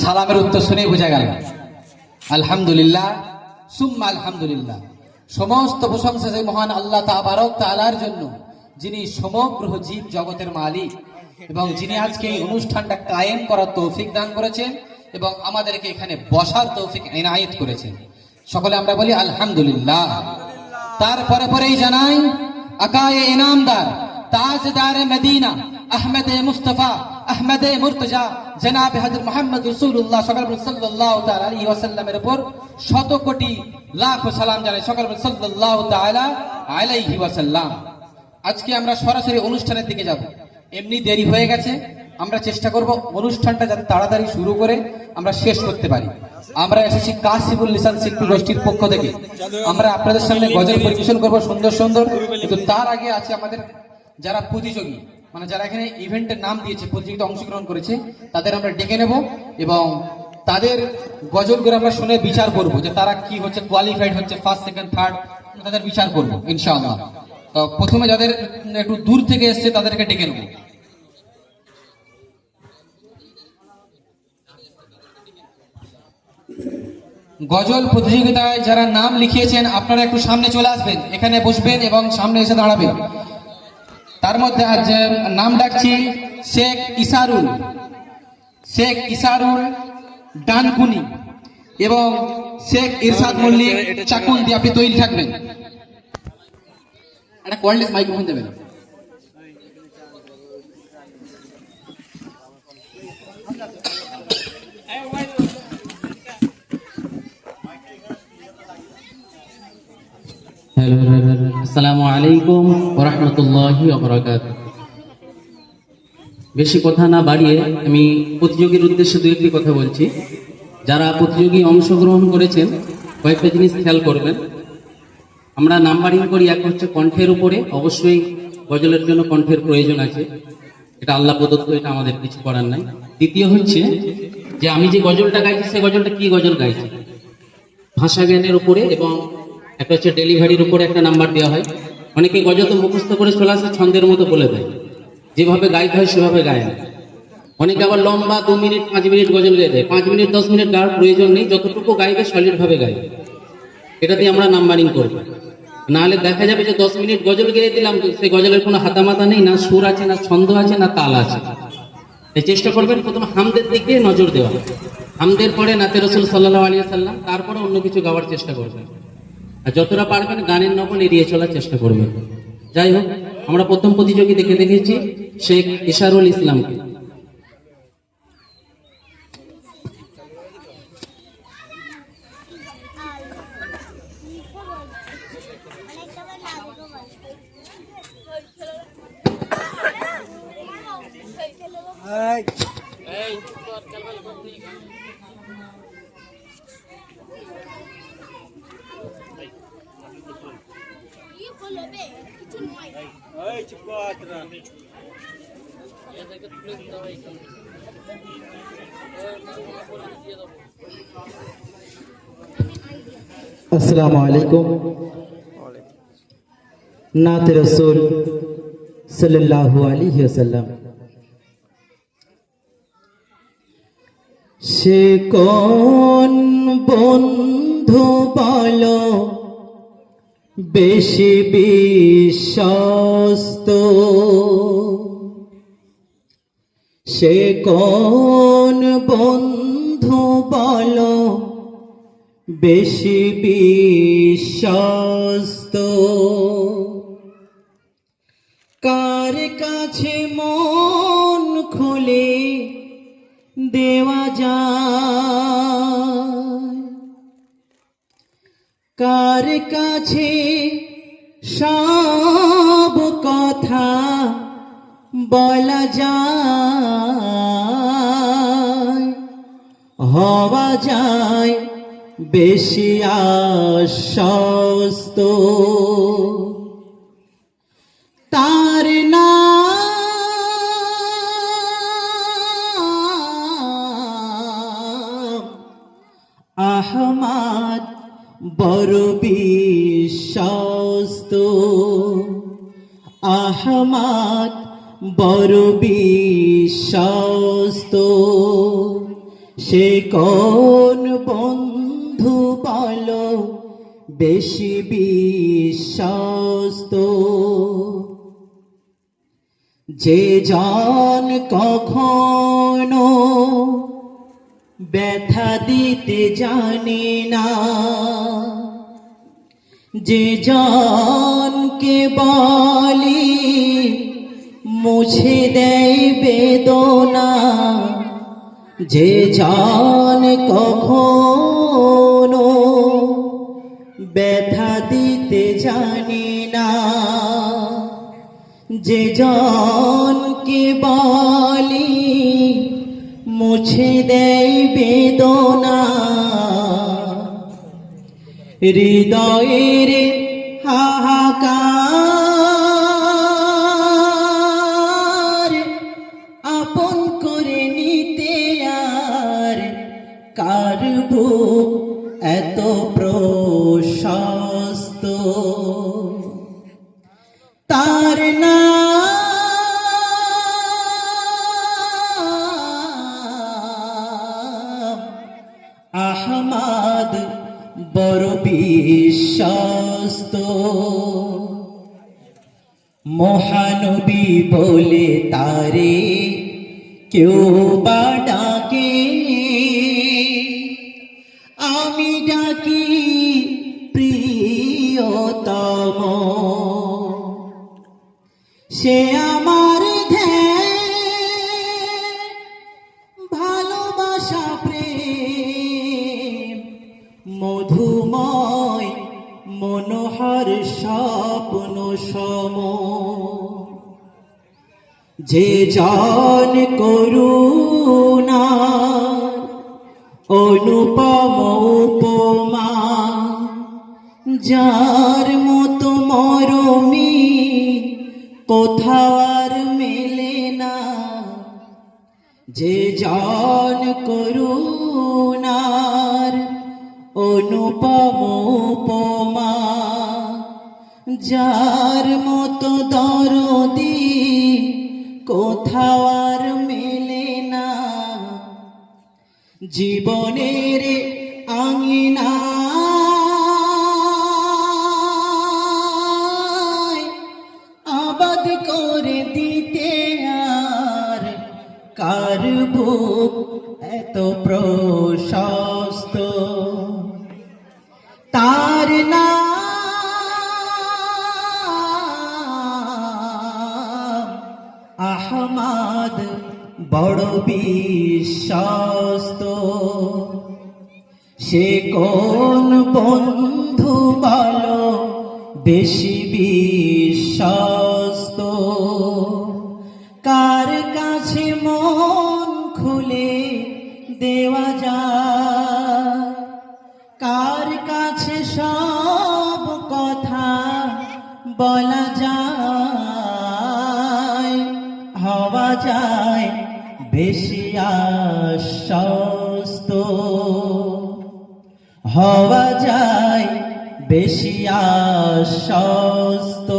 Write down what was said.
সালামের উত্তর শুনে বোঝা গেল আলহামদুলিল্লাহ সুম্মা আলহামদুলিল্লাহ। সমস্ত প্রশংসা সেই মহান আল্লাহ তাবারক তাআলার জন্য, যিনি সমগ্র জীব জগতের মালিক এবং যিনি আজকে এই অনুষ্ঠানটা কায়েম করার তৌফিক দান করেছেন এবং আমাদেরকে এখানে বসার তৌফিক ইনায়েত করেছেন। সকলে আমরা বলি আলহামদুলিল্লাহ। তারপরে পরেই জানাই আকায়ে ইনামদার তাজদারে মদিনা আহমদে মুস্তফা আহমদে মুর্তজা জনাব হযরত মুহাম্মদ রাসূলুল্লাহ সাল্লাল্লাহু তাআলা আলাইহি ওয়াসাল্লামের উপর শত কোটি লাখ সালাম জানাই। সকল সাল্লাল্লাহু তাআলা আলাইহি ওয়াসাল্লাম। আজকে আমরা সরাসরি অনুষ্ঠানের দিকে যাব। এমনি দেরি হয়ে গেছে, আমরা চেষ্টা করব অনুষ্ঠানটা যাতে তাড়াতাড়ি শুরু করে আমরা শেষ করতে পারি। আমরা এসেছি কাশিফুল লিসান শিল্পী গোষ্ঠীর পক্ষ থেকে। আমরা আপনাদের সামনে গজল পরিবেশন করব সুন্দর সুন্দর, কিন্তু তার আগে আছে আমাদের যারা প্রতিযোগী, মানে যারা এখানে ইভেন্টের নাম দিয়েছে, প্রতিযোগিতা অংশগ্রহণ করেছে, তাদের আমরা ডেকে নেব এবং তাদের গজলগুলো আমরা শুনে বিচার করব যে তারা কি হচ্ছে, কোয়ালিফাইড হচ্ছে ফার্স্ট সেকেন্ড থার্ড, তাদের বিচার করব ইনশাআল্লাহ। তো প্রথমে যাদের একটু দূর থেকে এসছে তাদেরকে ডেকে নেব। গজল প্রতিযোগিতায় যারা নাম লিখিয়েছেন আপনারা একটু সামনে চলে আসবেন, এখানে বসবেন এবং সামনে এসে দাঁড়াবেন। তার মধ্যে আজ নাম ডাকছি শেখ ইসারুল ডানকুনি এবং শেখ ইরশাদ মল্লিক চাকুন্দি। আপনি তৈরি থাকবেন, একটা কর্ডলেস মাইক্রোফোন দেবেন। আসসালামু আলাইকুম ওয়া রাহমাতুল্লাহি ওয়া বারাকাতুহু। বেশি কথা না বাড়িয়ে আমি প্রতিযোগীর উদ্দেশ্যে দুই একটি কথা বলছি। যারা প্রতিযোগী অংশগ্রহণ করেছেন কয়েকটা জিনিস খেয়াল করবেন। আমরা নাম্বারিং করি, এক হচ্ছে কণ্ঠের উপরে, অবশ্যই গজলের জন্য কণ্ঠের প্রয়োজন আছে, এটা আল্লাহ প্রদত্ত, এটা আমাদের কিছু করার নাই। দ্বিতীয় হচ্ছে যে আমি যে গজলটা গাইছি সে গজলটা কি গজল গাইছি, ভাষা জ্ঞানের উপরে, এবং একটা হচ্ছে ডেলিভারির উপরে একটা নাম্বার দেওয়া হয়। অনেকে গজল তো মুখস্থ করে চলে আসে, ছন্দের মতো বলে দেয়, যেভাবে গাইতে হয় সেভাবে গায় না। অনেকে আবার লম্বা 2 মিনিট 5 মিনিট গজল গায়ে দেয়, 5 মিনিট 10 মিনিট গাওয়ার প্রয়োজন নেই, যতটুকু গাইবে সলিড ভাবে গাইবে। এটা দিয়ে আমরা নাম্বারিং করবো। নাহলে দেখা যাবে যে 10 মিনিট গজল গেয়ে দিলাম, সেই গজলের কোনো হাতামাতা নেই, না সুর আছে, না ছন্দ আছে, না তাল আছে। এই চেষ্টা করবেন প্রথমে হামদের দিক দিয়ে নজর দেওয়া, হামদের পরে নাতে রাসূল সাল্লাল্লাহু আলাইহি ওয়াসাল্লাম, তারপরে অন্য কিছু গাওয়ার চেষ্টা করবেন। আর যতটা পারবেন গানের নকল এড়িয়ে চলার চেষ্টা করবেন। যাই হোক, আমরা প্রথম প্রতিযোগী দেখেছি শেখ ইশারুল ইসলামকে। আসসালামু আলাইকুম। নাতে রাসূল সাল্লাল্লাহু আলাইহি ওয়াসাল্লাম। সে কোন বন্ধু বলো বেশি বিশ্বস্ত, সে কোন বন্ধু বলো বেশি বিশ্বস্ত, কার কাছে মন খুলে দেওয়া যায়, কার কাছে সব কথা বলা যায়, হওয়া যায় বেশি আশ্বস্ত, তার নাম আহমদ বড় বিশ্বস্ত, আহমদ বড় বিশ্বস্ত, সে কোন বন্ধু বলো বেশি বিশ্বস্ত, যে জন কখনো ব্যথা দিতে জানে না, যে জনকে বলি মুছে দেয় বেদনা, যে জন কখনো ব্যথা দিতে জানে না, যে জনকে বলি মুছে দেয় বেদনা, হৃদয়ের হাহাকার আপন করে নিতে আর কার বুক এত প্রশস্ত, তার নাম আহমদ বড় বিশ্বস্ত, মহানবী বলে তারে কেউ বা ডাকে, আমি ডাকি প্রিয়তম, সে আমার ভালোবাসা প্রেম মধুময় মনোহর স্বপ্ন সম, যে জন করুণা অনুপম উপমা, যার মতো মরমি কোথাও আর মেলে না, যে জন করুণার অনুপম উপমা, যার মতো দরদি কোথাও আর মেলে না, জীবনের আঙিনা আবাদ করে দিতে আর কার বুক এত প্রশস্ত, তার নাম আহমদ বড় বিশ্বস্ত, সে কোন বন্ধু বলো বেশি বিশ্বস্ত, কার কাছে মন খুলে দেওয়া যায়, কার কাছে সব কথা বলা যায়, হওয়া যায় বেশি আশ্বস্ত, হওয়া যায় বেশি আশ্বস্ত।